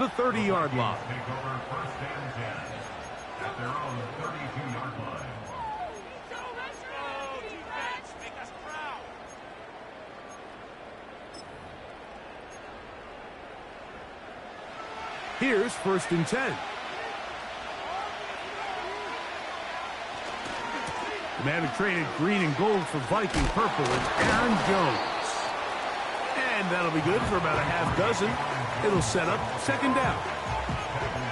the 30-yard line. Take over first and 10 at their own 32-yard line. Here's first and 10. The man who traded green and gold for Viking purple is Aaron Jones. And that'll be good for about a half dozen. It'll set up second down.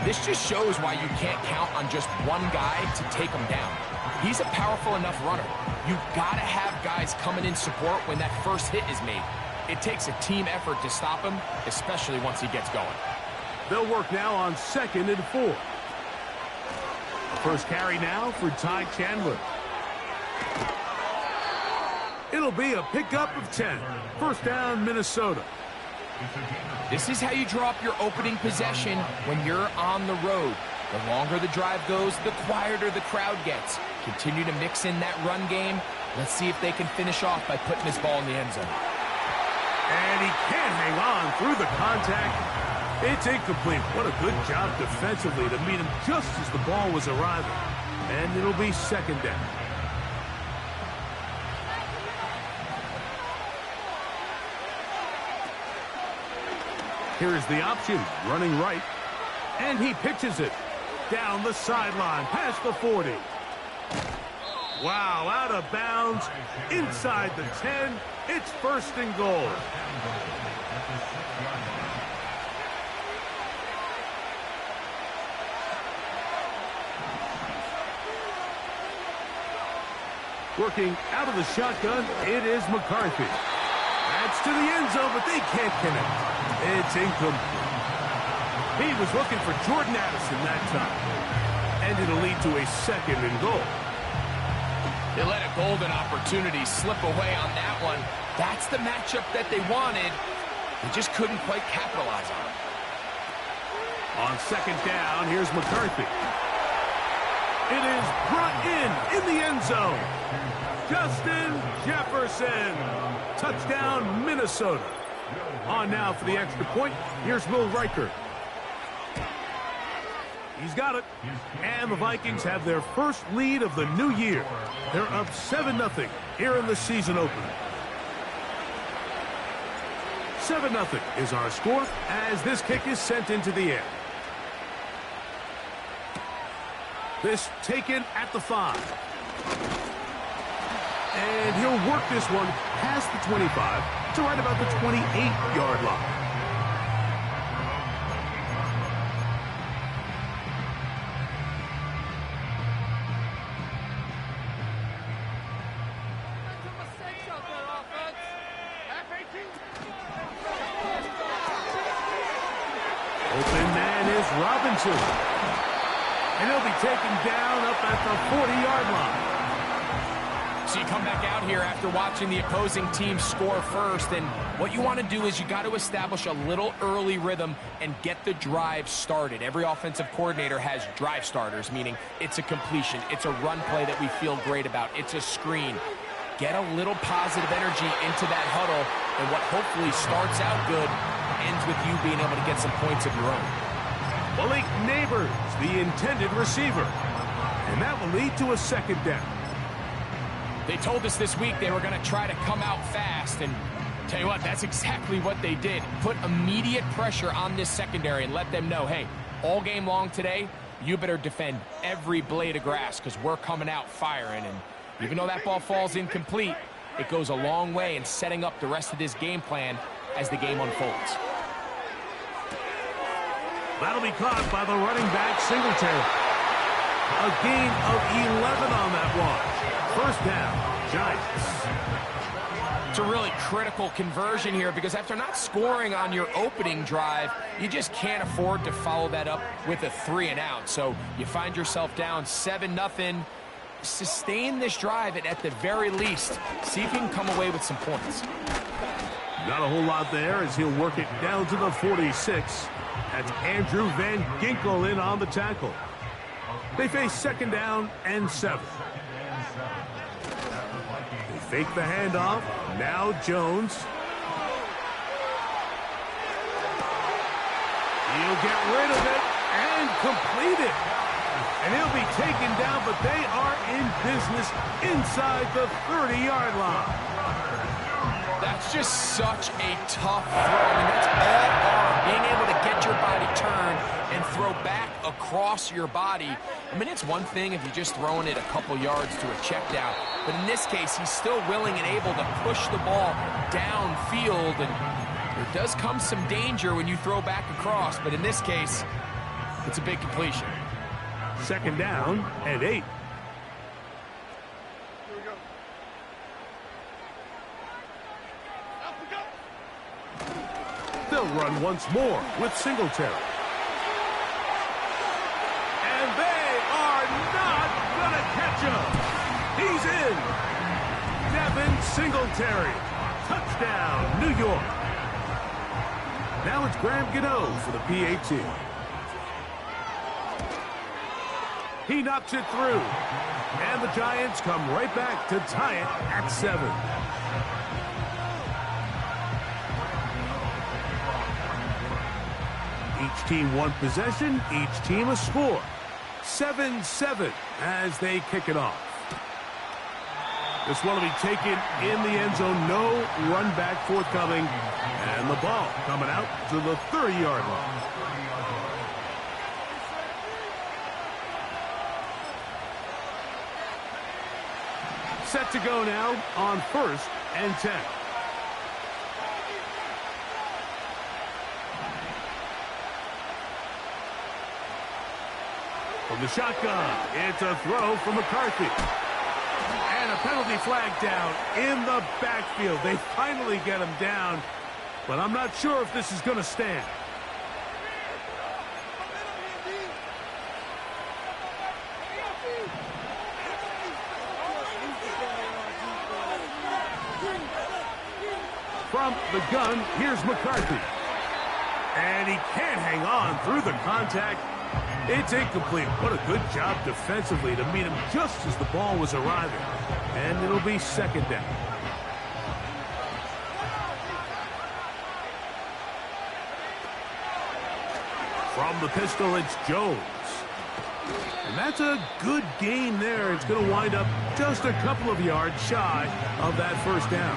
This just shows why you can't count on just one guy to take him down. He's a powerful enough runner. You've got to have guys coming in support when that first hit is made. It takes a team effort to stop him, especially once he gets going. They'll work now on 2nd and 4. First carry now for Ty Chandler. It'll be a pickup of 10. First down, Minnesota. This is how you draw up your opening possession when you're on the road. The longer the drive goes, the quieter the crowd gets. Continue to mix in that run game. Let's see if they can finish off by putting this ball in the end zone. And he can't hang on through the contact. It's incomplete. What a good job defensively to meet him just as the ball was arriving. And it'll be second down. Here's the option, running right. And he pitches it down the sideline, past the 40. Wow, out of bounds, inside the 10. It's first and goal. Working out of the shotgun, it is McCarthy. That's to the end zone, but they can't connect. It's incomplete. He was looking for Jordan Addison that time. And it'll lead to a second and goal. They let a golden opportunity slip away on that one. That's the matchup that they wanted. They just couldn't quite capitalize on it. On second down, here's McCarthy. It is brought in the end zone. Justin Jefferson. Touchdown, Minnesota. On now for the extra point. Here's Will Riker. He's got it. And the Vikings have their first lead of the new year. They're up 7-0 here in the season opener. 7-0 is our score as this kick is sent into the air. This taken at the 5. And he'll work this one past the 25 to right about the 28-yard line. Open man is Robinson. And he'll be taken down up at the 40-yard line. So you come back out here after watching the opposing team score first, and what you want to do is you got to establish a little early rhythm and get the drive started. Every offensive coordinator has drive starters, meaning it's a completion, it's a run play that we feel great about, it's a screen. Get a little positive energy into that huddle, and what hopefully starts out good ends with you being able to get some points of your own. Malik Neighbors, the intended receiver. And that will lead to a second down. They told us this week they were going to try to come out fast, and tell you what, that's exactly what they did. Put immediate pressure on this secondary and let them know, hey, all game long today, you better defend every blade of grass because we're coming out firing. And even though that ball falls incomplete, it goes a long way in setting up the rest of this game plan as the game unfolds. That'll be caught by the running back, Singletary. A gain of 11 on that one. First down, Giants. It's a really critical conversion here because after not scoring on your opening drive, you just can't afford to follow that up with a 3-and-out. So you find yourself down 7-0. Sustain this drive and at the very least, see if you can come away with some points. Not a whole lot there as he'll work it down to the 46. That's Andrew Van Ginkel in on the tackle. They face second down and 7. They fake the handoff. Now Jones. He'll get rid of it and complete it. And he'll be taken down, but they are in business inside the 30-yard line. That's just such a tough throw. I mean, that's all arm, being able to get your body turned and throw back across your body. I mean, it's one thing if you're just throwing it a couple yards to a check down, but in this case, he's still willing and able to push the ball downfield, and there does come some danger when you throw back across, but in this case, it's a big completion. Second down and 8. They'll run once more with Singletary. And they are not going to catch him. He's in. Devin Singletary. Touchdown, New York. Now it's Graham Gano for the PAT. He knocks it through. And the Giants come right back to tie it at 7. Each team one possession, each team a score. 7-7 as they kick it off. This one will be taken in the end zone. No run back forthcoming. And the ball coming out to the 30-yard line. Set to go now on 1st and 10. From the shotgun, it's a throw from McCarthy. And a penalty flag down in the backfield. They finally get him down, but I'm not sure if this is going to stand. From the gun, here's McCarthy. And he can't hang on through the contact. It's incomplete. What a good job defensively to meet him just as the ball was arriving. And it'll be second down. From the pistol, it's Jones. And that's a good gain there. It's going to wind up just a couple of yards shy of that first down.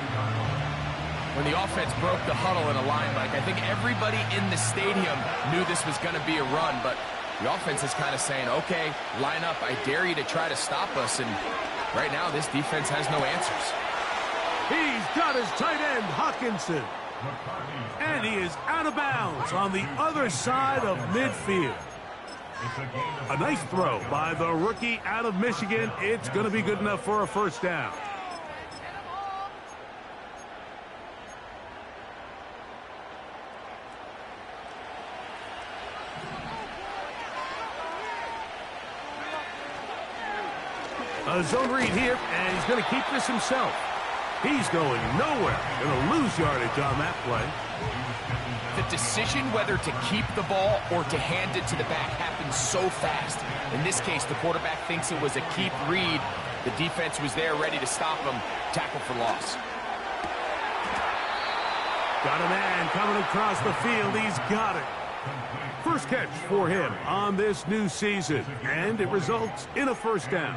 When the offense broke the huddle in a line, Mike, I think everybody in the stadium knew this was going to be a run, but the offense is kind of saying, okay, line up. I dare you to try to stop us, and right now this defense has no answers. He's got his tight end, Hawkinson. And he is out of bounds on the other side of midfield. A nice throw by the rookie out of Michigan. It's going to be good enough for a first down. A zone read here, and he's going to keep this himself. He's going nowhere. Going to lose yardage on that play. The decision whether to keep the ball or to hand it to the back happens so fast. In this case, the quarterback thinks it was a keep read. The defense was there ready to stop him. Tackle for loss. Got a man coming across the field. He's got it. First catch for him on this new season, and it results in a first down.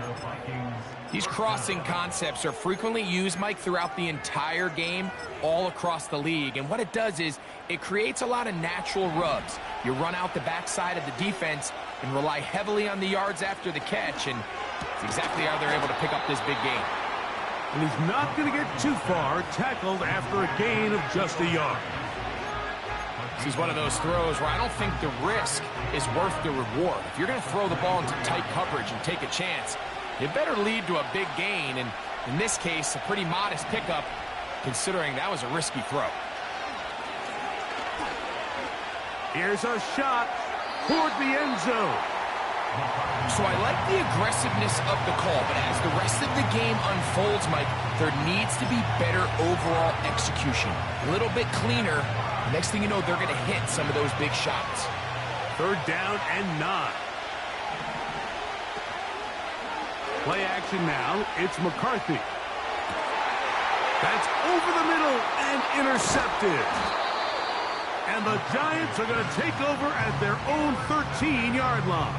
These crossing concepts are frequently used, Mike, throughout the entire game, all across the league. And what it does is it creates a lot of natural rubs. You run out the backside of the defense and rely heavily on the yards after the catch, and it's exactly how they're able to pick up this big gain. And he's not going to get too far, tackled after a gain of just a yard. This is one of those throws where I don't think the risk is worth the reward. If you're going to throw the ball into tight coverage and take a chance, it better lead to a big gain, and in this case, a pretty modest pickup, considering that was a risky throw. Here's a shot toward the end zone. So I like the aggressiveness of the call, but as the rest of the game unfolds, Mike, there needs to be better overall execution. A little bit cleaner. Next thing you know, they're going to hit some of those big shots. Third down and 9. Play action now. It's McCarthy. That's over the middle and intercepted. And the Giants are going to take over at their own 13-yard line.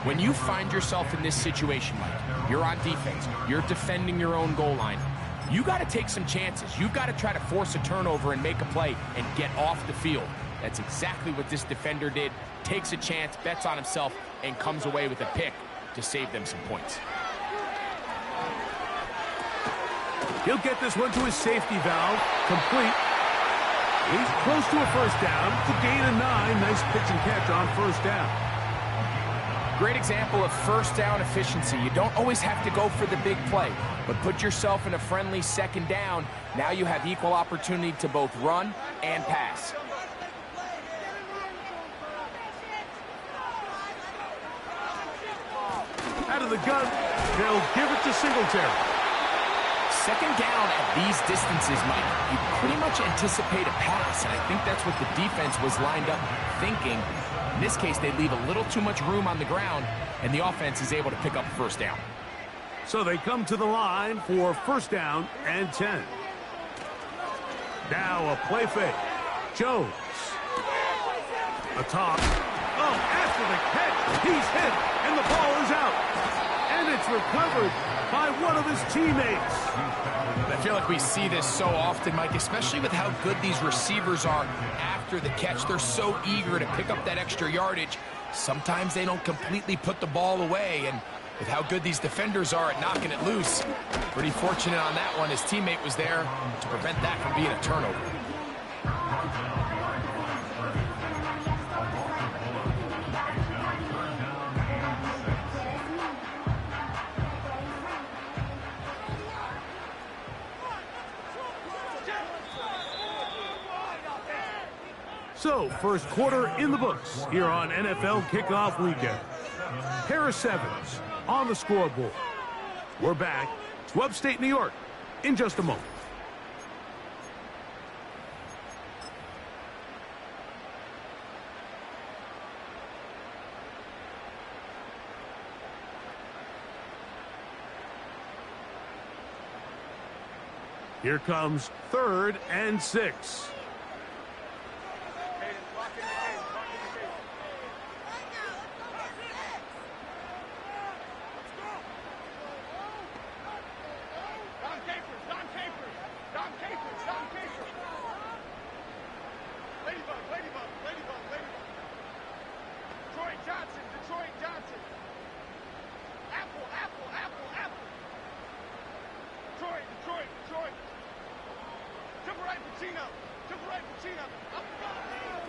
When you find yourself in this situation, Mike, you're on defense, you're defending your own goal line, you got to take some chances. You've got to try to force a turnover and make a play and get off the field. That's exactly what this defender did. Takes a chance, bets on himself, and comes away with a pick to save them some points. He'll get this one to his safety valve. Complete. He's close to a first down. It's a gain of 9. Nice pitch and catch on first down. Great example of first down efficiency. You don't always have to go for the big play, but put yourself in a friendly second down. Now you have equal opportunity to both run and pass. Out of the gun, they'll give it to Singletary. Second down at these distances, Mike, you pretty much anticipate a pass, and I think that's what the defense was lined up thinking. In this case, they leave a little too much room on the ground, and the offense is able to pick up first down. So they come to the line for first down and 10. Now a play fake. Jones. A toss. Oh, after the catch, he's hit, and the ball is out. And it's recovered by one of his teammates. I feel like we see this so often, Mike, especially with how good these receivers are after the catch. They're so eager to pick up that extra yardage. Sometimes they don't completely put the ball away, and with how good these defenders are at knocking it loose, pretty fortunate on that one. His teammate was there to prevent that from being a turnover. So, first quarter in the books here on NFL Kickoff Weekend. Pair of sevens on the scoreboard. We're back to upstate New York in just a moment. Here comes 3rd and 6.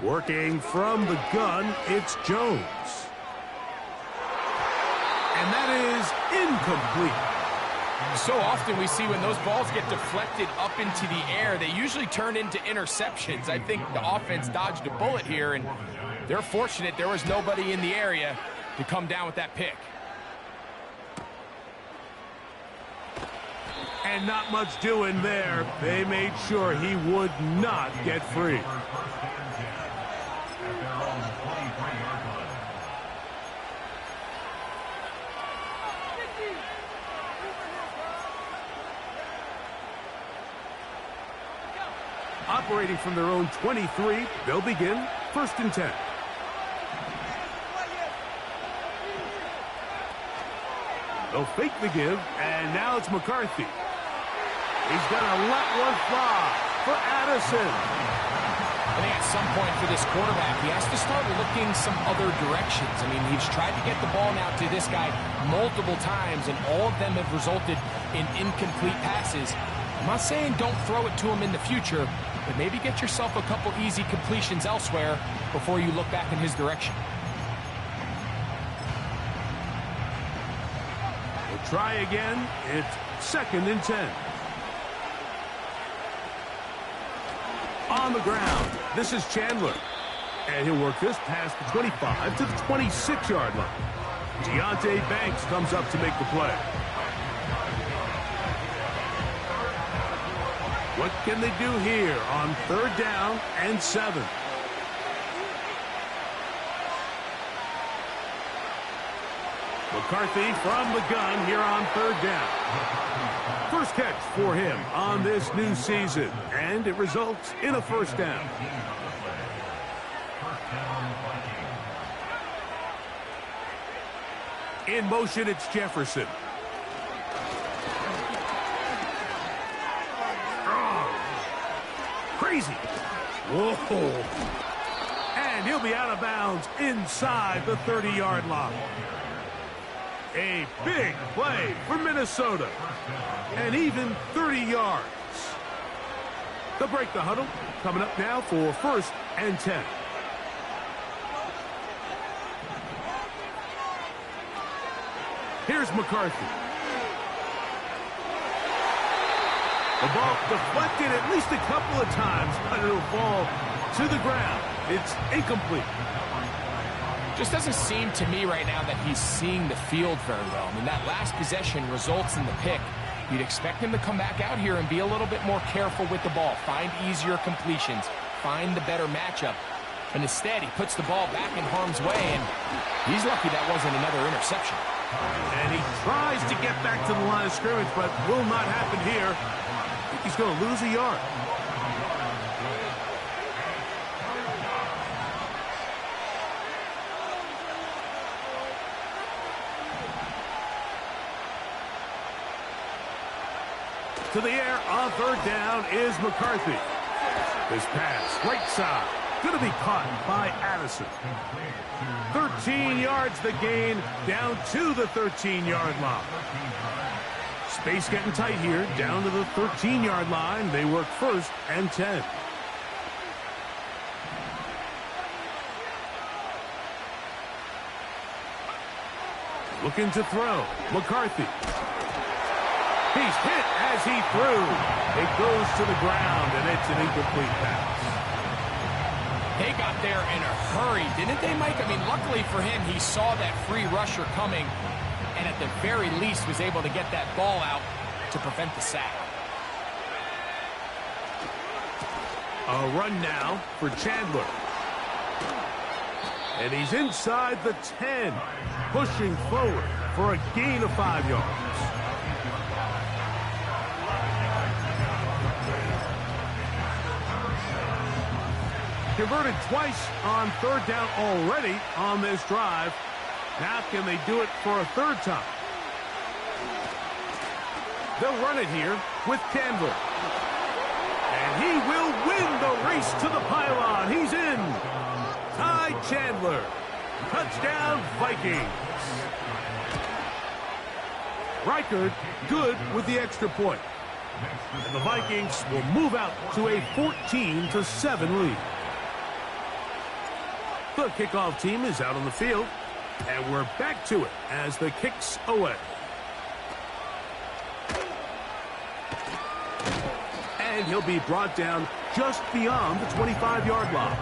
Working from the gun, it's Jones. And that is incomplete. So often we see when those balls get deflected up into the air, they usually turn into interceptions. I think the offense dodged a bullet here, and they're fortunate there was nobody in the area to come down with that pick. And not much doing there. They made sure he would not get free. Operating from their own 23, they'll begin 1st and 10. They'll fake the give, and now it's McCarthy. He's going to let one fly for Addison. I think at some point for this quarterback, he has to start looking some other directions. I mean, he's tried to get the ball now to this guy multiple times, and all of them have resulted in incomplete passes. I'm not saying don't throw it to him in the future, but maybe get yourself a couple easy completions elsewhere before you look back in his direction. We'll try again. It's 2nd and 10. On the ground, this is Chandler. And he'll work this past the 25 to the 26-yard line. Deontay Banks comes up to make the play. What can they do here on 3rd down and 7? McCarthy from the gun here on third down. First catch for him on this new season, and it results in a first down. In motion, it's Jefferson. Crazy. Whoa. And he'll be out of bounds inside the 30-yard line. A big play for Minnesota. And even 30 yards. They'll break the huddle. Coming up now for first and 10. Here's McCarthy. The ball deflected at least a couple of times, but it'll fall to the ground. It's incomplete. Just doesn't seem to me right now that he's seeing the field very well. I mean, that last possession results in the pick. You'd expect him to come back out here and be a little bit more careful with the ball, find easier completions, find the better matchup. And instead, he puts the ball back in harm's way, and he's lucky that wasn't another interception. And he tries to get back to the line of scrimmage, but will not happen here. I think he's going to lose a yard. To the air on third down is McCarthy. This pass, right side, going to be caught by Addison. 13 yards the gain, down to the 13-yard line. Space getting tight here, down to the 13-yard line. They work first and 10. Looking to throw, McCarthy. He's hit as he threw. It goes to the ground, and it's an incomplete pass. They got there in a hurry, didn't they, Mike? I mean, luckily for him, he saw that free rusher coming, and at the very least was able to get that ball out to prevent the sack. A run now for Chandler. And he's inside the 10, pushing forward for a gain of 5 yards. Converted twice on third down already on this drive. Now can they do it for a third time? They'll run it here with Chandler. And he will win the race to the pylon. He's in. Ty Chandler. Touchdown, Vikings. Reichard good with the extra point. And the Vikings will move out to a 14-7 lead. The kickoff team is out on the field, and we're back to it as the kick's away. And he'll be brought down just beyond the 25-yard line.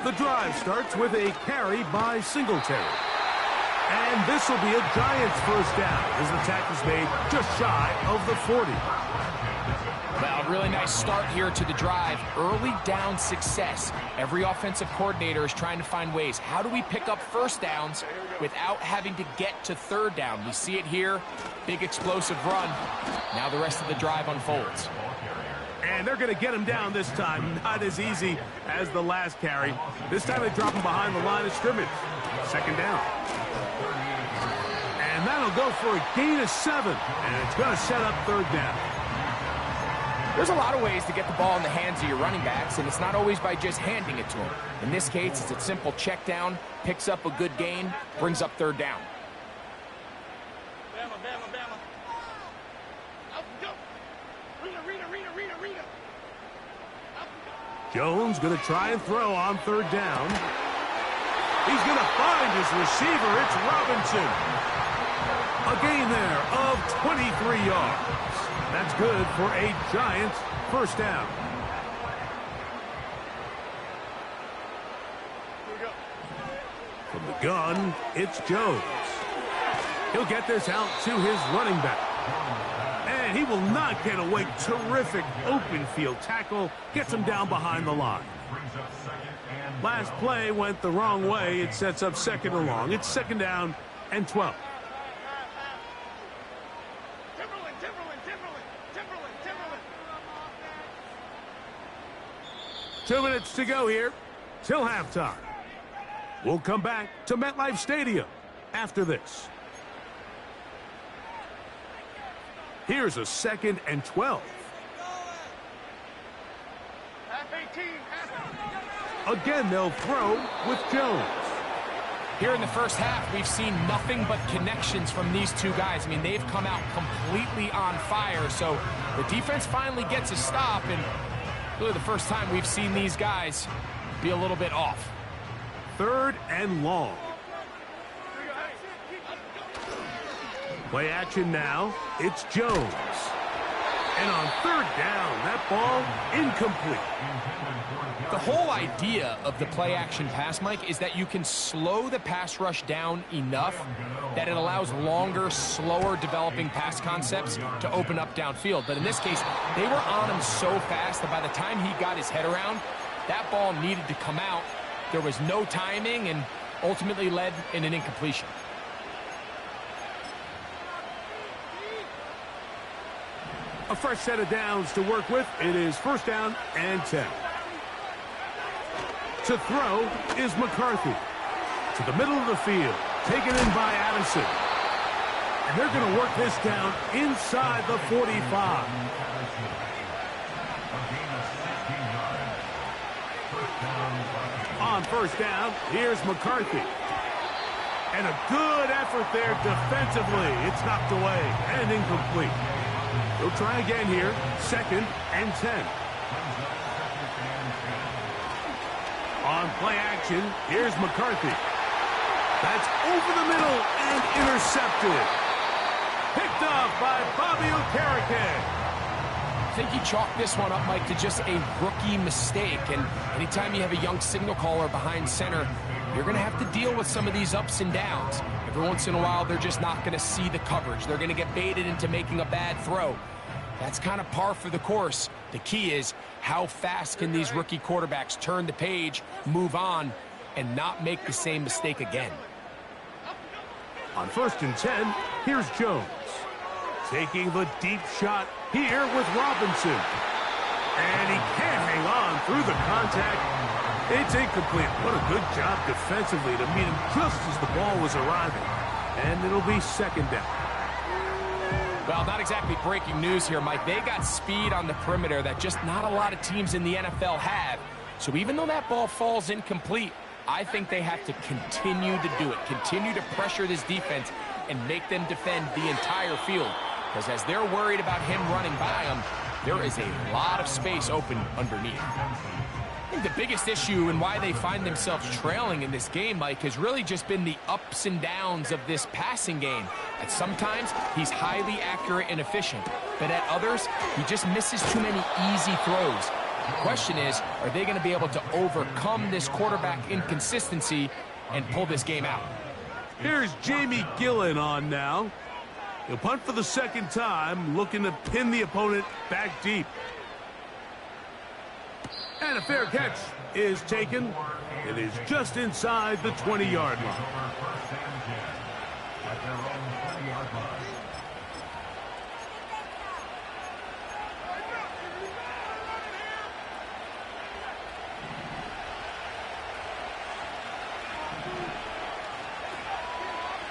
The drive starts with a carry by Singletary. And this will be a Giants first down as the tackle's made just shy of the 40. Well, really nice start here to the drive. Early down success. Every offensive coordinator is trying to find ways. How do we pick up first downs without having to get to third down? We see it here. Big explosive run. Now the rest of the drive unfolds. And they're going to get him down this time. Not as easy as the last carry. This time they drop him behind the line of scrimmage. Second down. And that'll go for a gain of 7. And it's going to set up third down. There's a lot of ways to get the ball in the hands of your running backs, and it's not always by just handing it to them. In this case, it's a simple check down, picks up a good gain, brings up third down. Jones going to try and throw on third down. He's going to find his receiver. It's Robinson. A gain there of 23 yards. That's good for a Giants first down. From the gun, it's Jones. He'll get this out to his running back. And And he will not get away. Terrific open field tackle. Gets him down behind the line. Last play went the wrong way. It sets up second and long. It's second down and 12. 2 minutes to go here till halftime. We'll come back to MetLife Stadium after this. Here's a second and 12. Again, they'll throw with Jones. Here in the first half, we've seen nothing but connections from these two guys. I mean, they've come out completely on fire. So the defense finally gets a stop, and really the first time we've seen these guys be a little bit off. Third and long. Play action now. It's Jones. And on third down, that ball incomplete. The whole idea of the play action pass, Mike, is that you can slow the pass rush down enough that it allows longer, slower developing pass concepts to open up downfield. But in this case, they were on him so fast that by the time he got his head around, that ball needed to come out. There was no timing and ultimately led in an incompletion. A fresh set of downs to work with. It is first down and 10. To throw is McCarthy. To the middle of the field. Taken in by Addison. And they're going to work this down inside the 45. On first down, here's McCarthy. And a good effort there defensively. It's knocked away and incomplete. They'll try again here. Second and 10. On play action, here's McCarthy. That's over the middle and intercepted. Picked up by Bobby Okereke. I think you chalk this one up, Mike, to just a rookie mistake. And anytime you have a young signal caller behind center, you're going to have to deal with some of these ups and downs. Every once in a while, they're just not going to see the coverage. They're going to get baited into making a bad throw. That's kind of par for the course. The key is how fast can these rookie quarterbacks turn the page, move on, and not make the same mistake again. On first and 10, here's Jones. Taking the deep shot here with Robinson. And he can't hang on through the contact. It's incomplete. What a good job defensively to meet him just as the ball was arriving. And it'll be second down. Well, not exactly breaking news here, Mike. They got speed on the perimeter that just not a lot of teams in the NFL have. So even though that ball falls incomplete, I think they have to continue to do it. Continue to pressure this defense and make them defend the entire field. Because as they're worried about him running by them, there is a lot of space open underneath. I think the biggest issue and why they find themselves trailing in this game, Mike, has really just been the ups and downs of this passing game. At sometimes, he's highly accurate and efficient, but at others, he just misses too many easy throws. The question is, are they going to be able to overcome this quarterback inconsistency and pull this game out? Here's Jamie Gillen on now. He'll punt for the second time, looking to pin the opponent back deep. And a fair catch is taken. It is just inside the 20-yard line.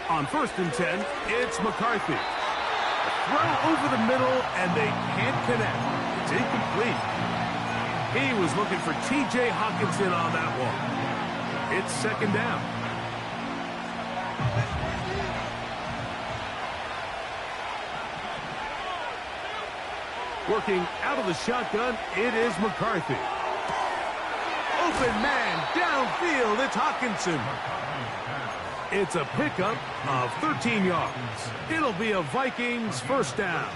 On first and 10, it's McCarthy. A throw over the middle, and they can't connect. It's incomplete. He was looking for T.J. Hawkinson on that one. It's second down. Working out of the shotgun, it is McCarthy. Open man, downfield, it's Hawkinson. It's a pickup of 13 yards. It'll be a Vikings first down.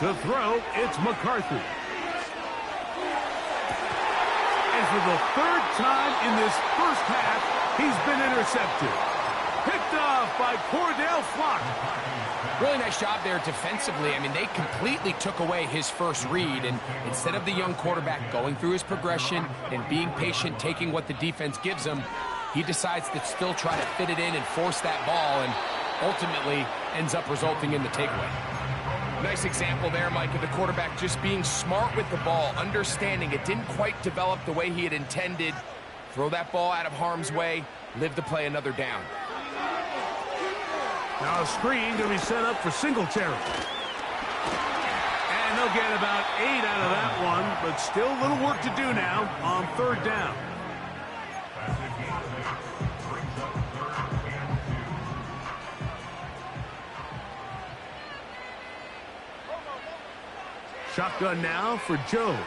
To throw, it's McCarthy. And for the third time in this first half, he's been intercepted. Picked off by Cordell Flock. Really nice job there defensively. I mean, they completely took away his first read, and instead of the young quarterback going through his progression and being patient, taking what the defense gives him, he decides to still try to fit it in and force that ball, and ultimately ends up resulting in the takeaway. Nice example there, Mike, of the quarterback just being smart with the ball, understanding it didn't quite develop the way he had intended. Throw that ball out of harm's way, live to play another down. Now a screen going to be set up for Singletary. And they'll get about 8 out of that one, but still a little work to do now on third down. Shotgun now for Jones.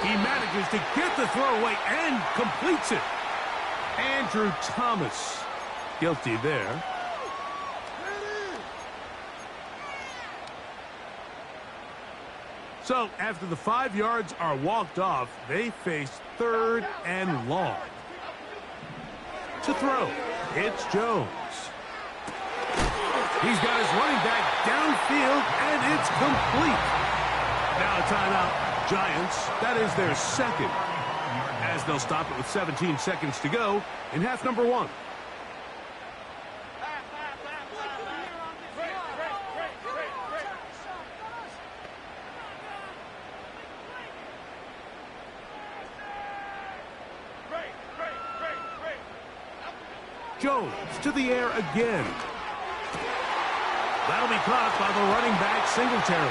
He manages to get the throw away and completes it. Andrew Thomas guilty there. So after the 5 yards are walked off, they face third and long. To throw, it's Jones. He's got his running back downfield, and it's complete. Now a timeout, Giants. That is their second, as they'll stop it with 17 seconds to go in half number 1. Jones to the air again. That'll be caught by the running back, Singletary.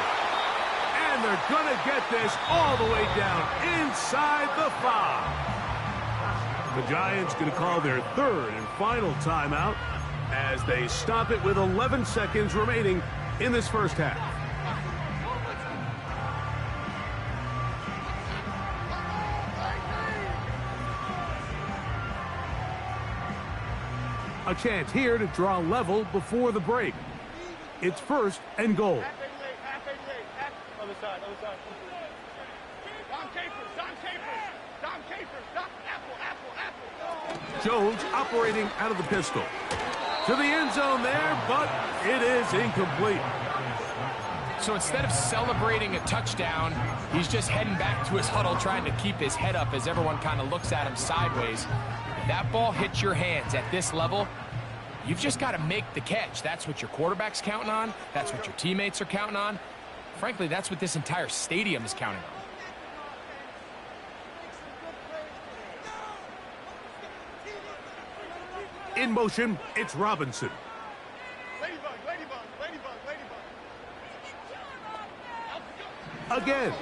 And they're going to get this all the way down inside the 5. The Giants going to call their third and final timeout as they stop it with 11 seconds remaining in this first half. A chance here to draw level before the break. It's first and goal. Other side. Dom Capers. Apple. Jones operating out of the pistol. To the end zone there, but it is incomplete. So instead of celebrating a touchdown, he's just heading back to his huddle trying to keep his head up as everyone kind of looks at him sideways. If that ball hits your hands at this level, you've just got to make the catch. That's what your quarterback's counting on. That's what your teammates are counting on. Frankly, that's what this entire stadium is counting on. In motion, it's Robinson. Ladybug. Again,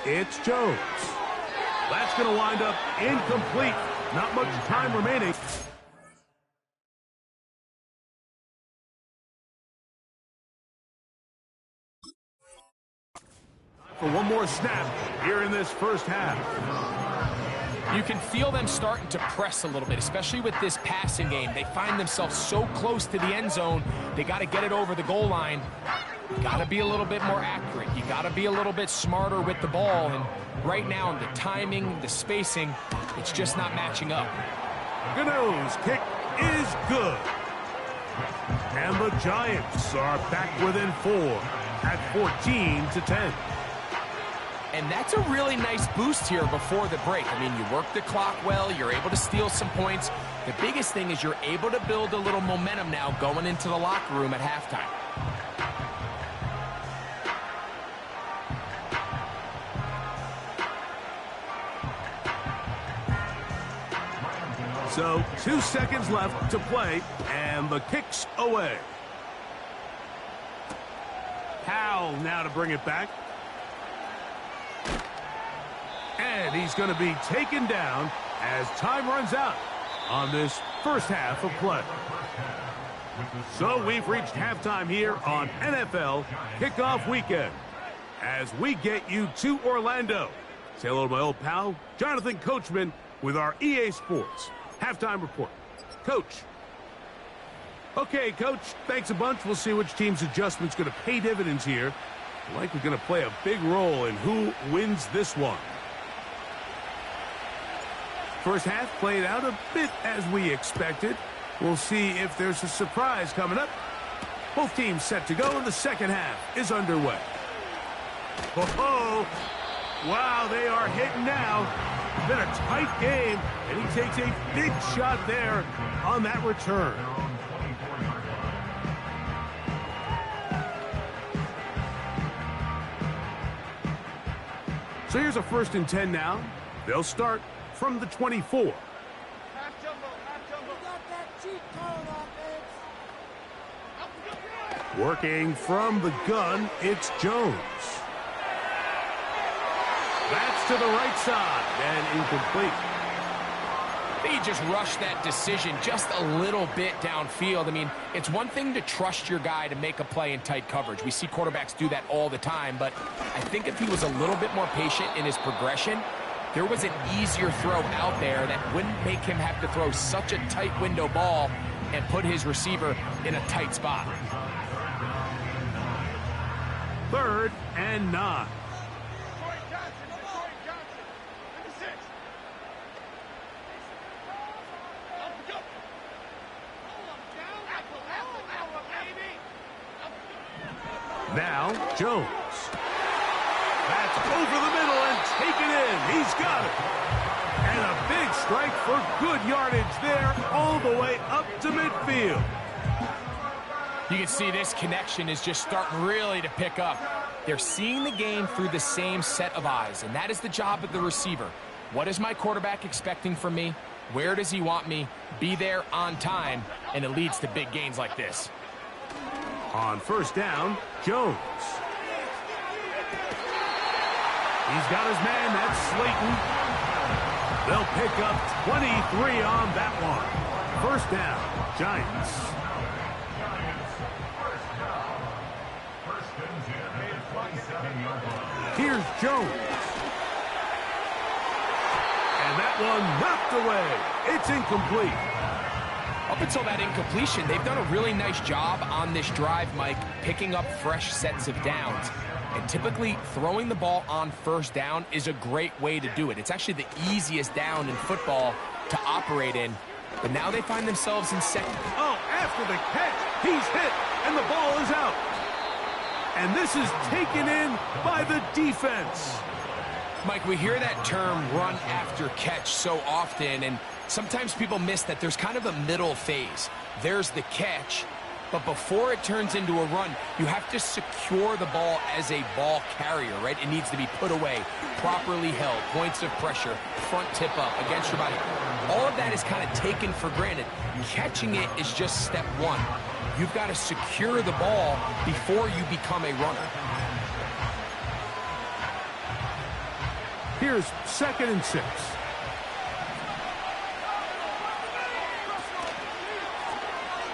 it's Jones. That's going to wind up incomplete. Not much time remaining. For one more snap here in this first half. You can feel them starting to press a little bit, especially with this passing game. They find themselves so close to the end zone, they got to get it over the goal line. You got to be a little bit more accurate. You got to be a little bit smarter with the ball. And right now, the timing, the spacing, it's just not matching up. Gano's kick is good. And the Giants are back within 4 at 14-10. And that's a really nice boost here before the break. I mean, you work the clock well. You're able to steal some points. The biggest thing is you're able to build a little momentum now going into the locker room at halftime. So 2 seconds left to play, and the kick's away. Powell now to bring it back. And he's going to be taken down as time runs out on this first half of play. So we've reached halftime here on NFL Kickoff Weekend as we get you to Orlando. Say hello to my old pal, Jonathan Coachman, with our EA Sports Halftime Report. Coach. Okay, Coach, thanks a bunch. We'll see which team's adjustment's going to pay dividends here. Likely going to play a big role in who wins this one. First half played out a bit as we expected. We'll see if there's a surprise coming up. Both teams set to go, and the second half is underway. Oh, wow, they are hitting now. It's been a tight game, and he takes a big shot there on that return. So here's a 1st and 10 now. They'll start from the 24. Half jumbo, half jumbo. You got that cheat code offense. Working from the gun, it's Jones. That's to the right side and incomplete. He just rushed that decision just a little bit downfield. I mean, it's one thing to trust your guy to make a play in tight coverage. We see quarterbacks do that all the time, but I think if he was a little bit more patient in his progression, there was an easier throw out there that wouldn't make him have to throw such a tight window ball and put his receiver in a tight spot. 3rd and 9. Now, Jones. That's over the middle and taken in. He's got it. And a big strike for good yardage there all the way up to midfield. You can see this connection is just starting really to pick up. They're seeing the game through the same set of eyes, and that is the job of the receiver. What is my quarterback expecting from me? Where does he want me? Be there on time, and it leads to big gains like this. On 1st down, Jones. He's got his man, that's Slayton. They'll pick up 23 on that one. 1st down, Giants. Here's Jones. And that one knocked away. It's incomplete. Up until that incompletion, they've done a really nice job on this drive, Mike, picking up fresh sets of downs. And typically, throwing the ball on 1st down is a great way to do it. It's actually the easiest down in football to operate in. But now they find themselves in 2nd. Oh, after the catch, he's hit, and the ball is out. And this is taken in by the defense. Mike, we hear that term run after catch so often, and sometimes people miss that there's kind of a middle phase. There's the catch, but before it turns into a run, you have to secure the ball as a ball carrier, right? It needs to be put away, properly held, points of pressure, front tip up against your body. All of that is kind of taken for granted. Catching it is just step one. You've got to secure the ball before you become a runner. Here's 2nd and 6.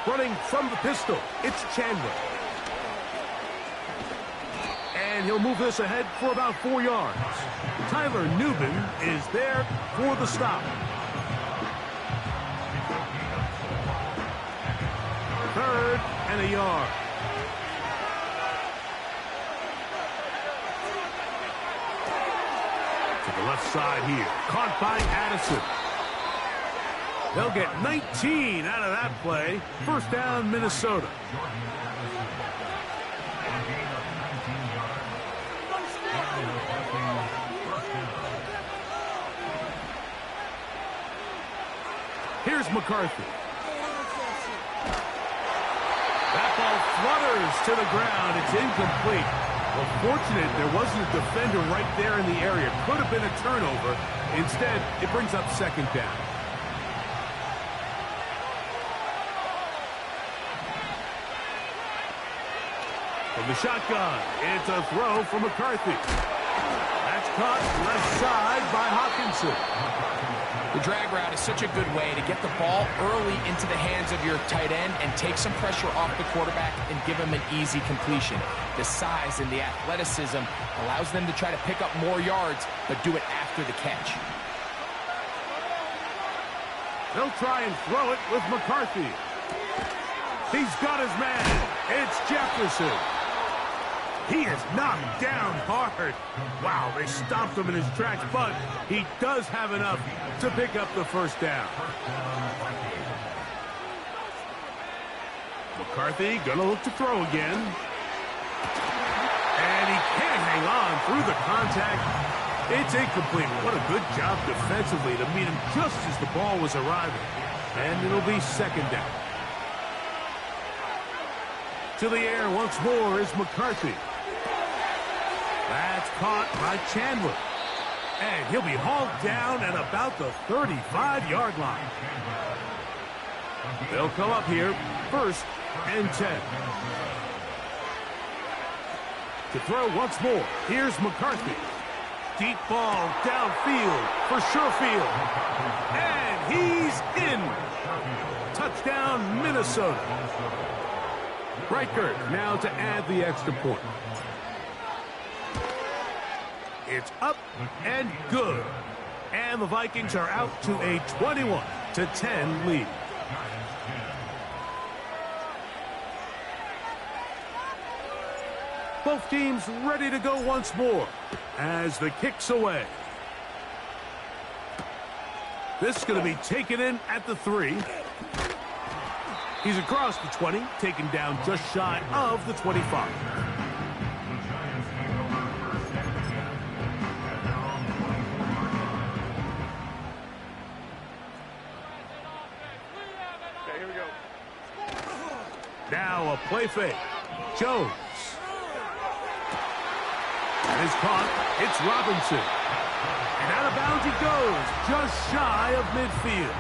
Running from the pistol, it's Chandler. And he'll move this ahead for about 4 yards. Tyler Newman is there for the stop. 3rd and a yard. To the left side here. Caught by Addison. They'll get 19 out of that play. 1st down, Minnesota. Here's McCarthy. That ball flutters to the ground. It's incomplete. Well, fortunate there wasn't a defender right there in the area. Could have been a turnover. Instead, it brings up 2nd down. From the shotgun, it's a throw from McCarthy. That's caught left side by Hawkinson. The drag route is such a good way to get the ball early into the hands of your tight end and take some pressure off the quarterback and give him an easy completion. The size and the athleticism allows them to try to pick up more yards, but do it after the catch. They'll try and throw it with McCarthy. He's got his man. It's Jefferson. He is knocked down hard. Wow, they stopped him in his tracks, but he does have enough to pick up the first down. McCarthy gonna look to throw again. And he can't hang on through the contact. It's incomplete. What a good job defensively to meet him just as the ball was arriving. And it'll be second down. To the air once more is McCarthy. That's caught by Chandler. And he'll be hauled down at about the 35-yard line. They'll come up here, 1st and 10. To throw once more, here's McCarthy. Deep ball downfield for Sherfield. And he's in. Touchdown, Minnesota. Reichert now to add the extra point. It's up and good. And the Vikings are out to a 21-10 lead. Both teams ready to go once more as the kick's away. This is going to be taken in at the 3. He's across the 20, taken down just shy of the 25. Okay, here we go. Now a play fake. Jones. And is caught. It's Robinson. And out of bounds he goes, just shy of midfield.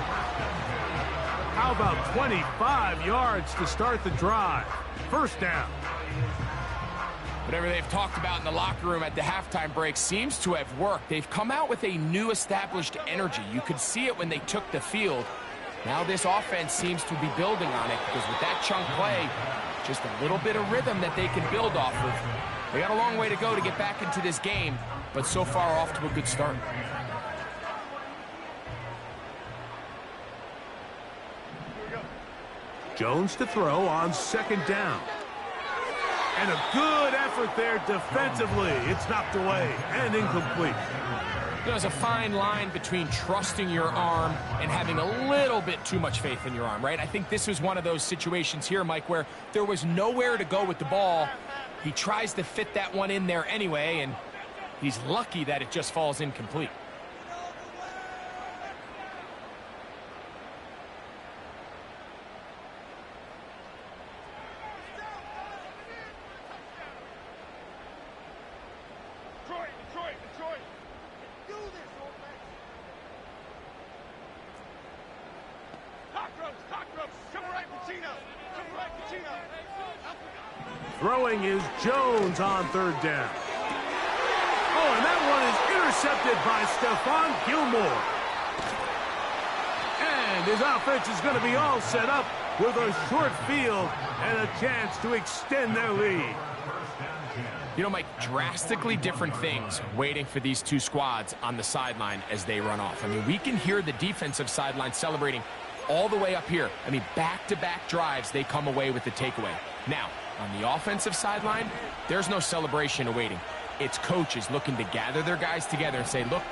How about 25 yards to start the drive? First down. Whatever they've talked about in the locker room at the halftime break seems to have worked. They've come out with a new established energy. You could see it when they took the field. Now this offense seems to be building on it because with that chunk play, just a little bit of rhythm that they can build off of. They got a long way to go to get back into this game, but so far off to a good start. Jones to throw on second down. And a good effort there defensively. It's knocked away and incomplete. There's a fine line between trusting your arm and having a little bit too much faith in your arm, right? I think this was one of those situations here, Mike, where there was nowhere to go with the ball. He tries to fit that one in there anyway, and he's lucky that it just falls incomplete. Detroit. Do this, old man. Cockroach. Come right, Pacino. Throwing is Jones on third down. Oh, and that one is intercepted by Stephon Gilmore. And his offense is going to be all set up with a short field and a chance to extend their lead. You know, Mike, drastically different things waiting for these two squads on the sideline as they run off. I mean, we can hear the defensive sideline celebrating all the way up here. I mean, back-to-back drives, they come away with the takeaway. Now, on the offensive sideline, there's no celebration awaiting. It's coaches looking to gather their guys together and say, look,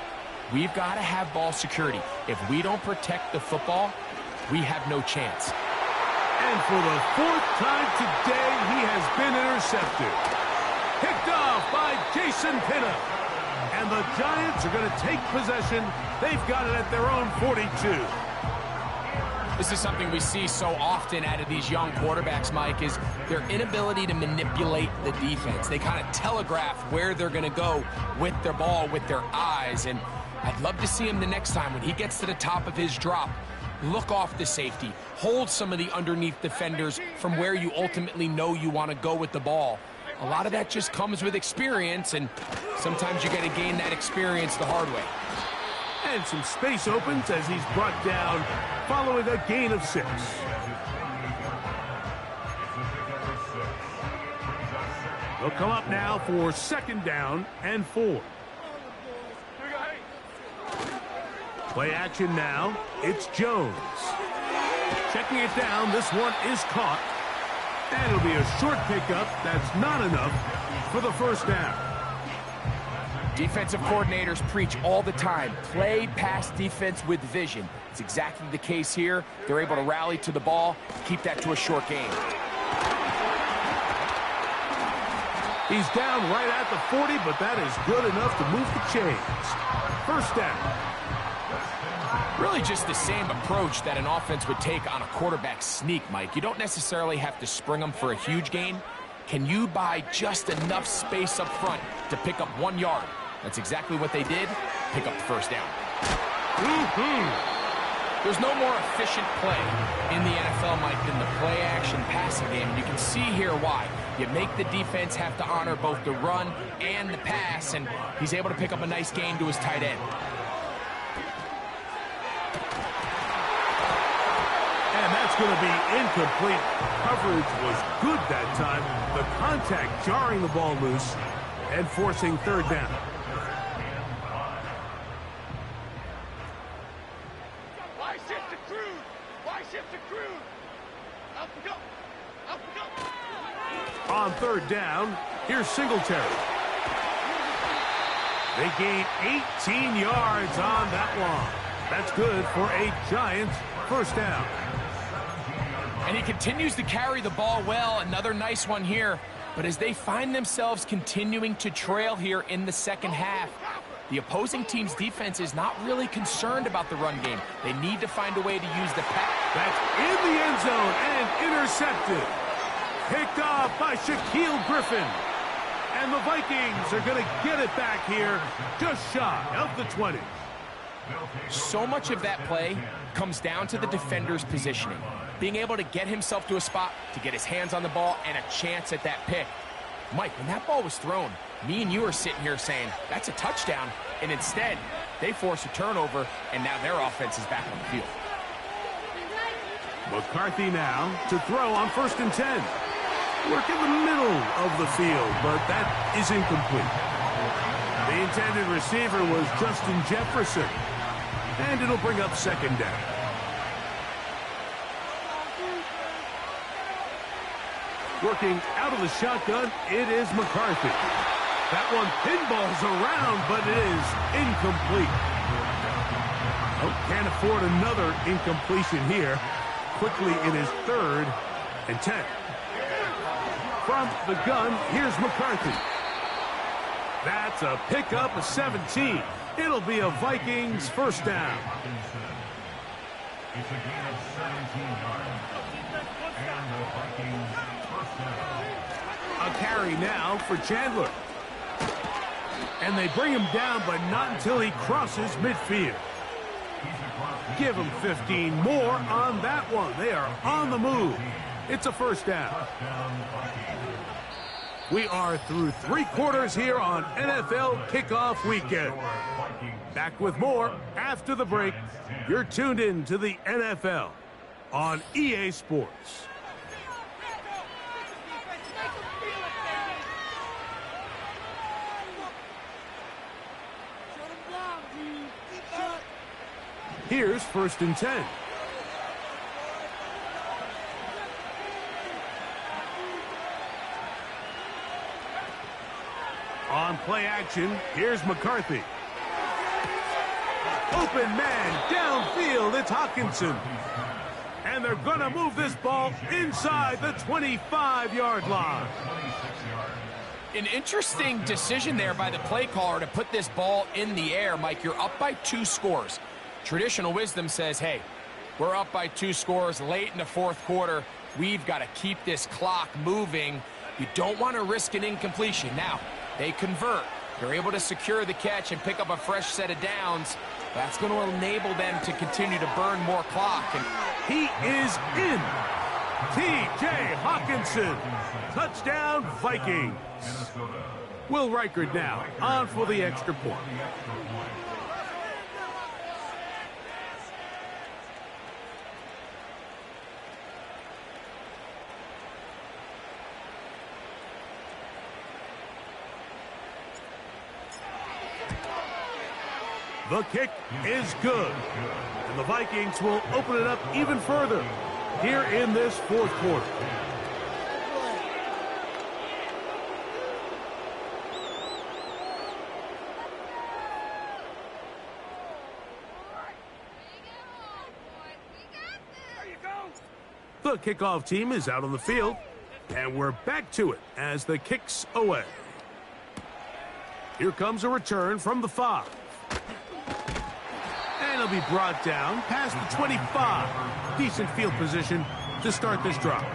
we've got to have ball security. If we don't protect the football, we have no chance. And for the 4th time today, he has been intercepted. Picked off by Jason Pinna. And the Giants are going to take possession. They've got it at their own 42. This is something we see so often out of these young quarterbacks, Mike, is their inability to manipulate the defense. They kind of telegraph where they're going to go with their ball, with their eyes. And I'd love to see him the next time when he gets to the top of his drop. Look off the safety. Hold some of the underneath defenders from where you ultimately know you want to go with the ball. A lot of that just comes with experience, and sometimes you got to gain that experience the hard way. And some space opens as he's brought down following a gain of 6. They'll come up now for 2nd down and 4. Play action now. It's Jones. Checking it down. This one is caught. And it'll be a short pickup. That's not enough for the first down. Defensive coordinators preach all the time, play pass defense with vision. It's exactly the case here. They're able to rally to the ball, keep that to a short game. He's down right at the 40, but that is good enough to move the chains. First down. Really just the same approach that an offense would take on a quarterback sneak, Mike. You don't necessarily have to spring them for a huge gain. Can you buy just enough space up front to pick up 1 yard? That's exactly what they did. Pick up the first down. There's no more efficient play in the NFL, Mike, than the play-action passing game. And you can see here why. You make the defense have to honor both the run and the pass, and he's able to pick up a nice gain to his tight end. And that's going to be incomplete. Coverage was good that time. The contact jarring the ball loose and forcing third down. Why shift to cruise? Why shift to cruise? Up we go. Up we go. On third down, here's Singletary. They gain 18 yards on that one. That's good for a Giants first down. And he continues to carry the ball well. Another nice one here. But as they find themselves continuing to trail here in the second half, the opposing team's defense is not really concerned about the run game. They need to find a way to use the pass. That's in the end zone and intercepted. Picked off by Shaquille Griffin. And the Vikings are going to get it back here just shy of the 20. So much of that play comes down to the defender's positioning. Being able to get himself to a spot to get his hands on the ball and a chance at that pick. Mike, when that ball was thrown, me and you are sitting here saying, that's a touchdown. And instead, they force a turnover, and now their offense is back on the field. McCarthy now to throw on 1st and 10. Work in the middle of the field, but that is incomplete. The intended receiver was Justin Jefferson. And it'll bring up second down. Working out of the shotgun, it is McCarthy. That one pinballs around, but it is incomplete. Oh, can't afford another incompletion here. Quickly in his 3rd and 10. From the gun, here's McCarthy. That's a pickup of 17. It'll be a Vikings first down. It's a gain of 17 yards. And the Vikings first down. A carry now for Chandler. And they bring him down, but not until he crosses midfield. Give him 15 more on that one. They are on the move. It's a first down. We are through 3 quarters here on NFL Kickoff Weekend. Back with more after the break. You're tuned in to the NFL on EA Sports. Here's 1st and 10. On play action, here's McCarthy. Open man, downfield, it's Hawkinson. And they're going to move this ball inside the 25-yard line. An interesting decision there by the play caller to put this ball in the air. Mike, you're up by 2 scores. Traditional wisdom says, hey, we're up by 2 scores late in the 4th quarter. We've got to keep this clock moving. You don't want to risk an incompletion. Now, they convert. They're able to secure the catch and pick up a fresh set of downs. That's going to enable them to continue to burn more clock. And he is in. T.J. Hawkinson. Touchdown, Vikings. Will Reichard now on for the extra point. The kick is good. And the Vikings will open it up even further here in this 4th quarter. The kickoff team is out on the field, and we're back to it as the kick's away. Here comes a return from the 5. And it'll be brought down past the 25. Decent field position to start this drive.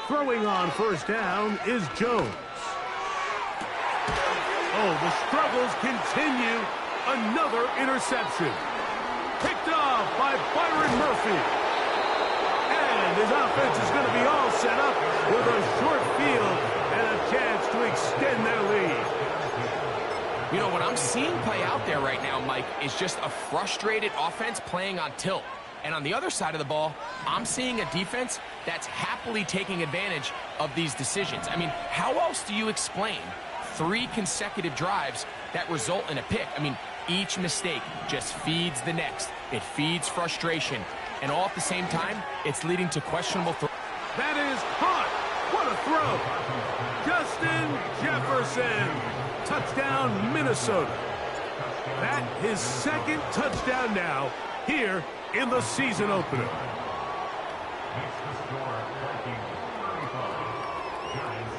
Throwing on first down is Jones. Oh, the struggles continue. Another interception. Picked off by Byron Murphy. And his offense is going to be all set up with a short field and a chance to extend their lead. You know, what I'm seeing play out there right now, Mike, is just a frustrated offense playing on tilt. And on the other side of the ball, I'm seeing a defense that's happily taking advantage of these decisions. I mean, how else do you explain 3 consecutive drives that result in a pick? I mean, each mistake just feeds the next. It feeds frustration. And all at the same time, it's leading to questionable throws. That is caught. What a throw. Justin Jefferson. Touchdown, Minnesota. That his second touchdown now here in the season opener. Makes the score, Vikings 35, Giants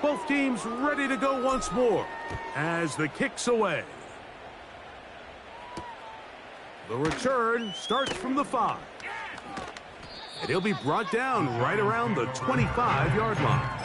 10. Both teams ready to go once more as the kick's away. The return starts from the 5. And he'll be brought down right around the 25-yard line.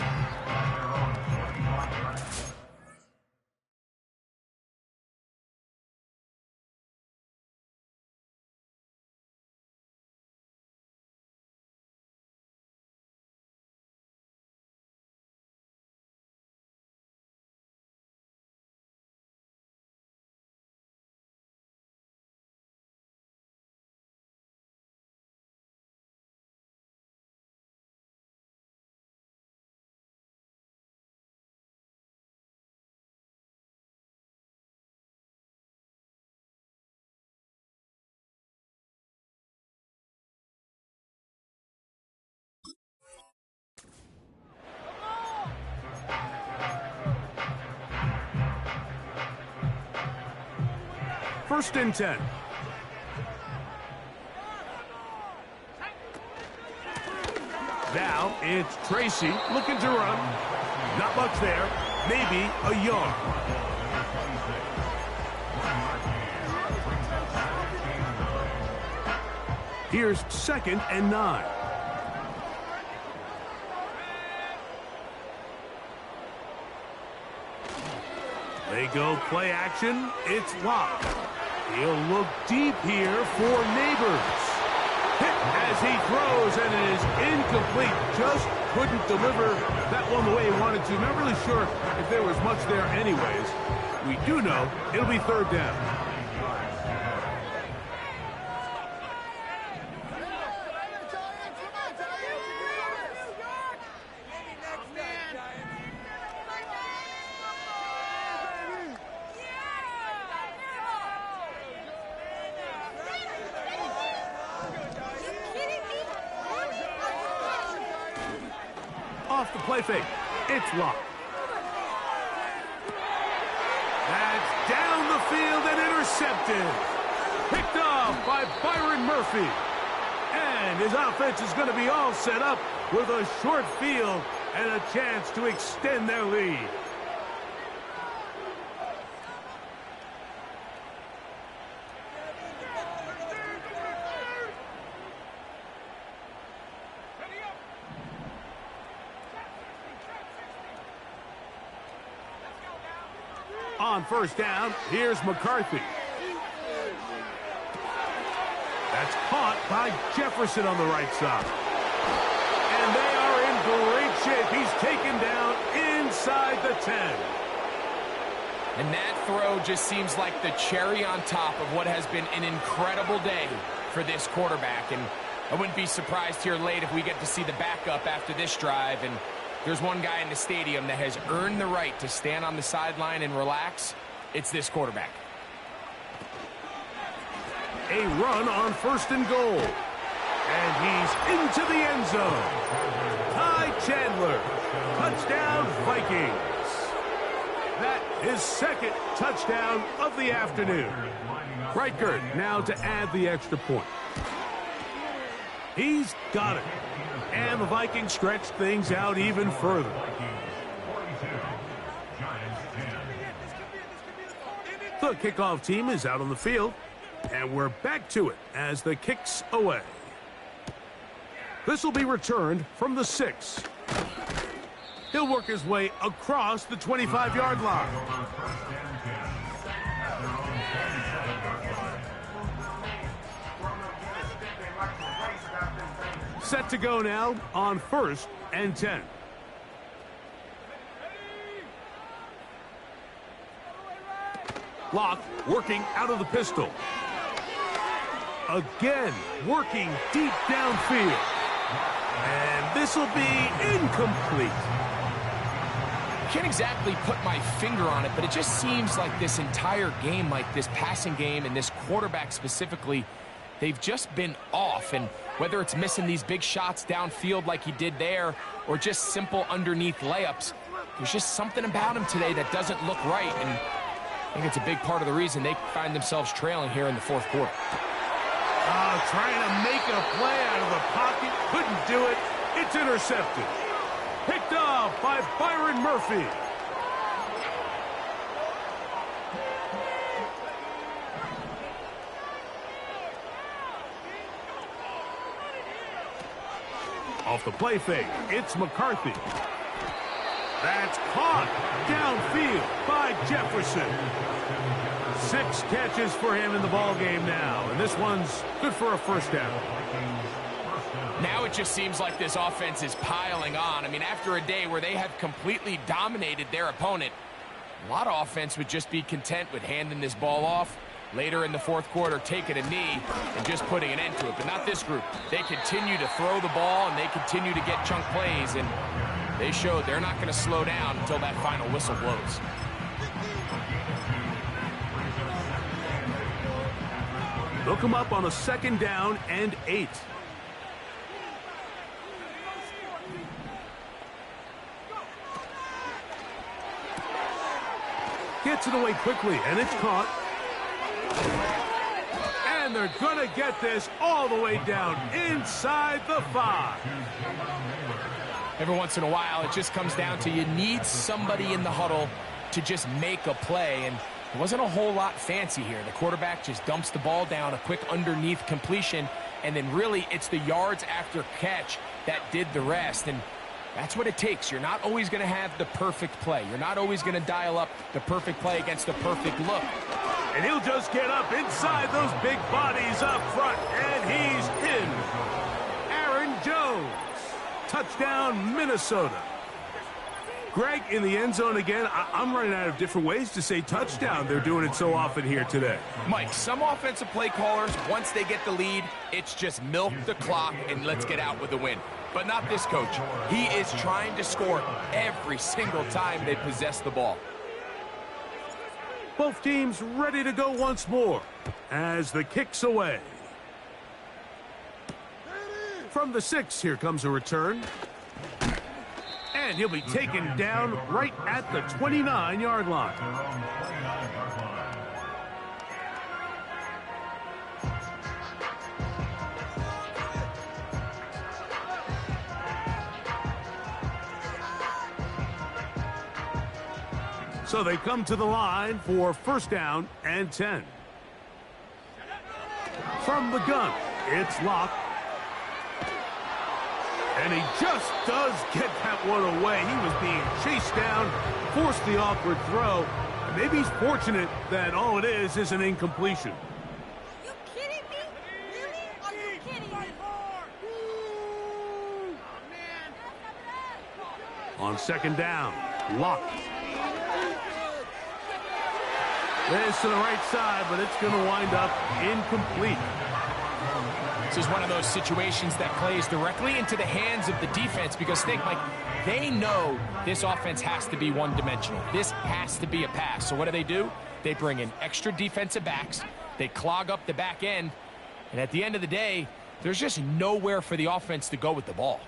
First and 10. Now it's Tracy looking to run. Not much there. Maybe a yard. Here's 2nd and 9. They go play action. It's locked. He'll look deep here for Neighbors. Hit as he throws, and it is incomplete. Just couldn't deliver that one the way he wanted to. Not really sure if there was much there anyways. We do know it'll be 3rd down. Off the play fake. It's locked. That's down the field and intercepted. Picked off by Byron Murphy. And his offense is going to be all set up with a short field and a chance to extend their lead. On first down, here's McCarthy. That's caught by Jefferson on the right side. And they are in great shape. He's taken down inside the 10. And that throw just seems like the cherry on top of what has been an incredible day for this quarterback. And I wouldn't be surprised here late if we get to see the backup after this drive. And there's one guy in the stadium that has earned the right to stand on the sideline and relax. It's this quarterback. A run on 1st and goal. And he's into the end zone. Ty Chandler. Touchdown, Vikings. That is second touchdown of the afternoon. Riker now to add the extra point. He's got it. And the Vikings stretch things out even further. The kickoff team is out on the field. And we're back to it as the kick's away. This will be returned from the 6. He'll work his way across the 25-yard line. Set to go now on 1st and 10. Locke working out of the pistol. Again, working deep downfield. And this will be incomplete. Can't exactly put my finger on it, but it just seems like this entire game, like this passing game and this quarterback specifically, they've just been off. And whether it's missing these big shots downfield like he did there or just simple underneath layups, there's just something about him today that doesn't look right. And I think it's a big part of the reason they find themselves trailing here in the 4th quarter. Trying to make a play out of the pocket. Couldn't do it. It's intercepted. Picked off by Byron Murphy. Off the play fake, it's McCarthy. That's caught downfield by Jefferson. 6 catches for him in the ball game now, and this one's good for a first down. Now it just seems like this offense is piling on. I mean, after a day where they have completely dominated their opponent, a lot of offense would just be content with handing this ball off. Later in the 4th quarter, taking a knee and just putting an end to it. But not this group. They continue to throw the ball, and they continue to get chunk plays, and they showed they're not going to slow down until that final whistle blows. They'll come up on a 2nd down and 8. Gets it away quickly, and it's caught. And they're going to get this all the way down inside the 5. Every once in a while, it just comes down to you need somebody in the huddle to just make a play, and it wasn't a whole lot fancy here. The quarterback just dumps the ball down, a quick underneath completion, and then really it's the yards after catch that did the rest. And that's what it takes. You're not always going to have the perfect play. You're not always going to dial up the perfect play against the perfect look. And he'll just get up inside those big bodies up front, and he's in. Aaron Jones. Touchdown, Minnesota. Greg in the end zone again. I'm running out of different ways to say touchdown. They're doing it so often here today. Mike, some offensive play callers, once they get the lead, it's just milk the clock and let's get out with the win. But not this coach. He is trying to score every single time they possess the ball. Both teams ready to go once more as the kick's away. From the 6, here comes a return. And he'll be taken down right at the 29-yard line. So they come to the line for 1st down and 10. From the gun, it's Locke. And he just does get that one away. He was being chased down, forced the awkward throw. And maybe he's fortunate that all it is an incompletion. You kidding me? Really? Are you kidding me? On 2nd down, Locke. This to the right side, but it's going to wind up incomplete. This is one of those situations that plays directly into the hands of the defense because, think, Mike, they know this offense has to be one-dimensional. This has to be a pass. So what do? They bring in extra defensive backs. They clog up the back end. And at the end of the day, there's just nowhere for the offense to go with the ball.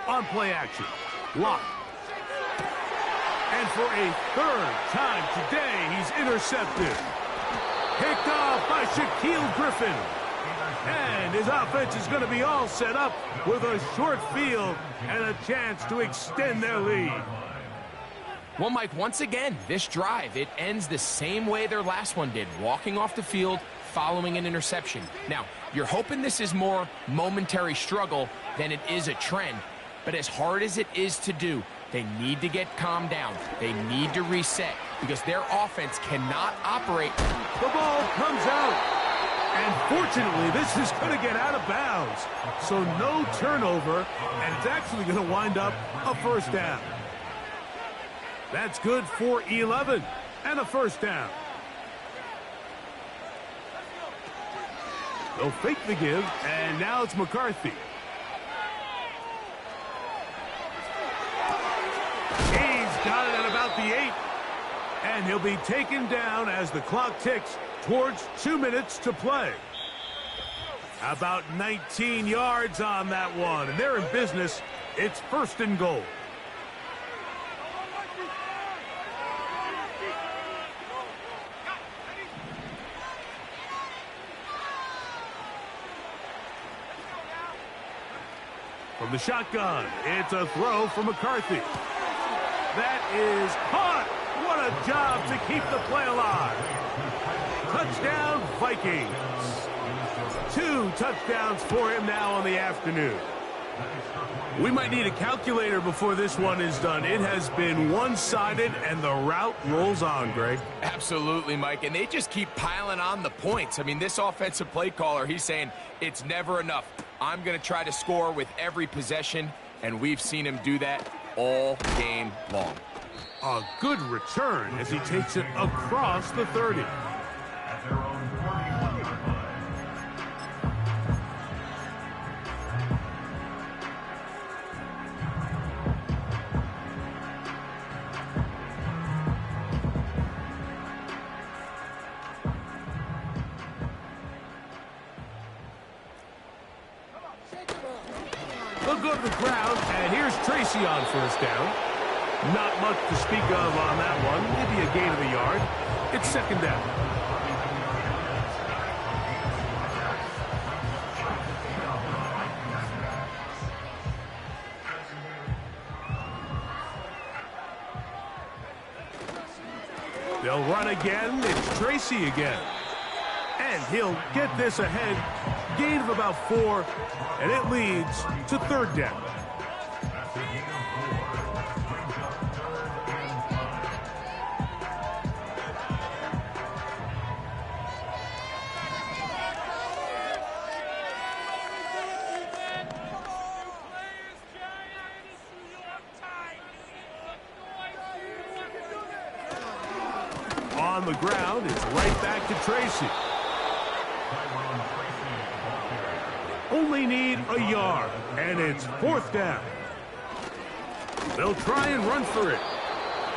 On play action, lock. And for a third time today, he's intercepted. Picked off by Shaquille Griffin. And his offense is going to be all set up with a short field and a chance to extend their lead. Well, Mike, once again, this drive, it ends the same way their last one did, walking off the field following an interception. Now, you're hoping this is more momentary struggle than it is a trend, but as hard as it is to do, they need to get calmed down. They need to reset because their offense cannot operate. The ball comes out. And fortunately, this is going to get out of bounds. So no turnover, and it's actually going to wind up a first down. That's good for 11 and a first down. They'll fake the give, and now it's McCarthy. He's got it at about the 8. And he'll be taken down as the clock ticks towards 2 minutes to play. About 19 yards on that one, and they're in business. It's first and goal. From the shotgun, it's a throw for McCarthy. That is caught. What a job to keep the play alive. Touchdown, Vikings. 2 touchdowns for him now on the afternoon. We might need a calculator before this one is done. It has been one-sided, and the route rolls on, Greg. Absolutely, Mike, and they just keep piling on the points. I mean, this offensive play caller, he's saying it's never enough. I'm going to try to score with every possession, and we've seen him do that all game long. A good return as he takes it across the 30. At their own 41-yard line. They'll go to the ground, and here's Tracy on first down. Not much to speak of on that one. Maybe a gain of a yard. It's second down. They'll run again. It's Tracy again. And he'll get this ahead. Gain of about 4, and it leads to third down. On the ground, it's right back to Tracy. Only need a yard, and it's fourth down. They'll try and run for it.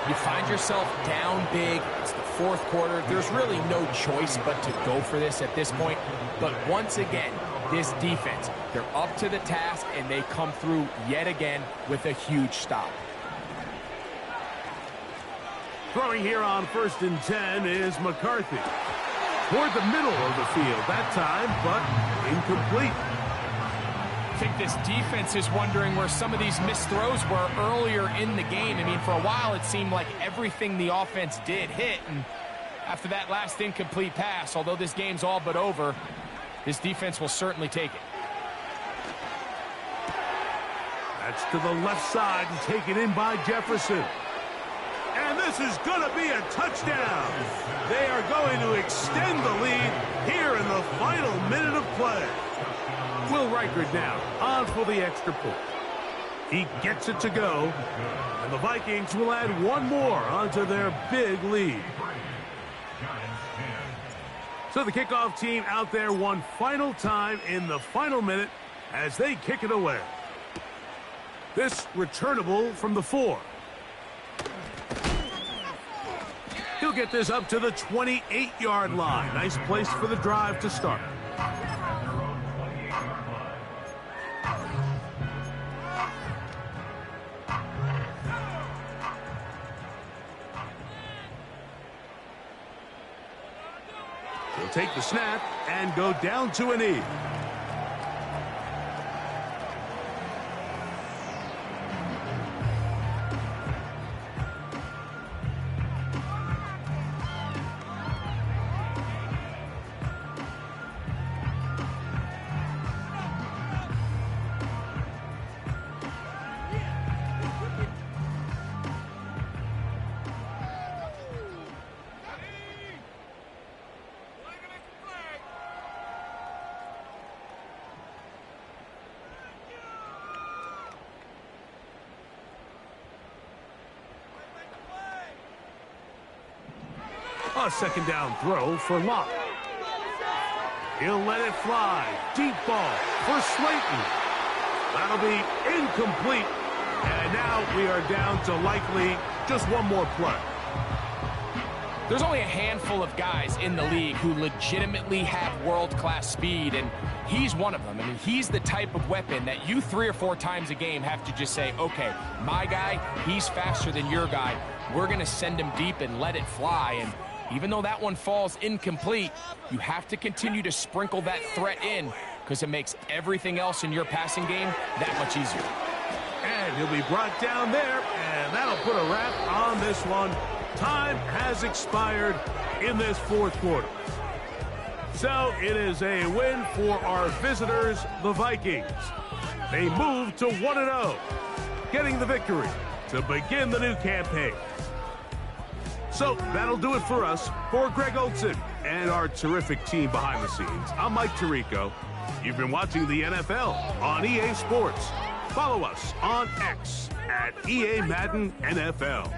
You find yourself down big. It's the fourth quarter. There's really no choice but to go for this at this point. But once again, this defense, they're up to the task, and they come through yet again with a huge stop. Throwing here on 1st and 10 is McCarthy. Toward the middle of the field that time, but incomplete. I think this defense is wondering where some of these missed throws were earlier in the game. I mean, for a while it seemed like everything the offense did hit, and after that last incomplete pass, although this game's all but over, this defense will certainly take it. That's to the left side and taken in by Jefferson. And this is going to be a touchdown. They are going to extend the lead here in the final minute of play. Will Reichard now on for the extra point. He gets it to go, and the Vikings will add one more onto their big lead. So the kickoff team out there one final time in the final minute as they kick it away. This returnable from the 4. He'll get this up to the 28-yard line. Nice place for the drive to start. take the snap and go down to a knee. A second down throw for Locke. He'll let it fly. Deep ball for Slayton. That'll be incomplete. And now we are down to likely just one more play. There's only a handful of guys in the league who legitimately have world-class speed, and he's one of them. I mean, he's the type of weapon that you 3 or 4 times a game have to just say, okay, my guy, he's faster than your guy. We're going to send him deep and let it fly. And even though that one falls incomplete, you have to continue to sprinkle that threat in because it makes everything else in your passing game that much easier. And he'll be brought down there, and that'll put a wrap on this one. Time has expired in this fourth quarter. So it is a win for our visitors, the Vikings. They move to 1-0, getting the victory to begin the new campaign. So that'll do it for us. For Greg Olson and our terrific team behind the scenes, I'm Mike Tirico. You've been watching the NFL on EA Sports. Follow us on X at EA Madden NFL.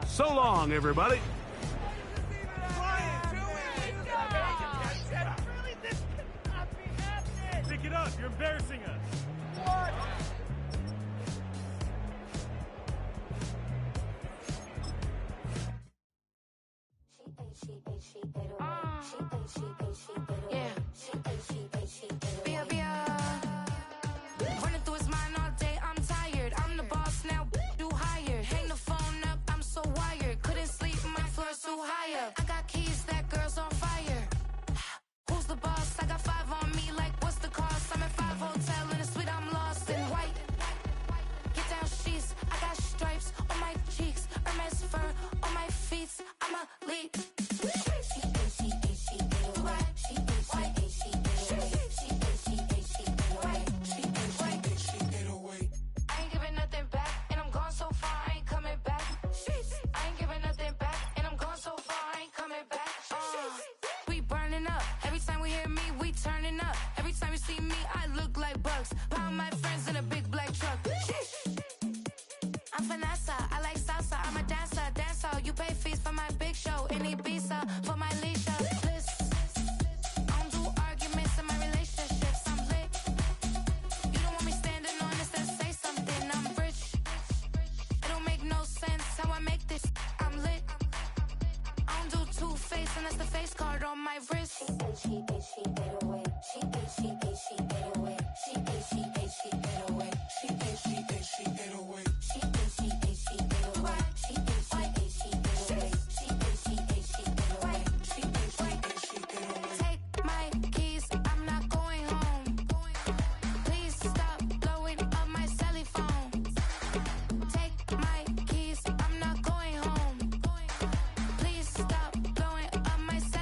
So long, everybody. Pick it up. You're embarrassing us. Running through his mind all day, I'm tired. I'm the boss now, do higher. Hang the phone up, I'm so wired. Couldn't sleep, my floor's too high up. I got keys, that girl's on fire. Who's the boss? I got 5 on me, like what's the cost? I'm at 5 hotel in a suite, I'm lost in white. Get down sheets, I got stripes on my cheeks. Hermes fur on my feet, I'm a lead. Pound my friends in a big black truck. I'm Vanessa, I like salsa, I'm a dancer. You pay fees for my big show in Ibiza, for my leisure. I don't do arguments in my relationships, I'm lit. You don't want me standing on this, then say something, I'm rich. It don't make no sense how I make this, I'm lit. I don't do two-face, and that's the face card on my wrist.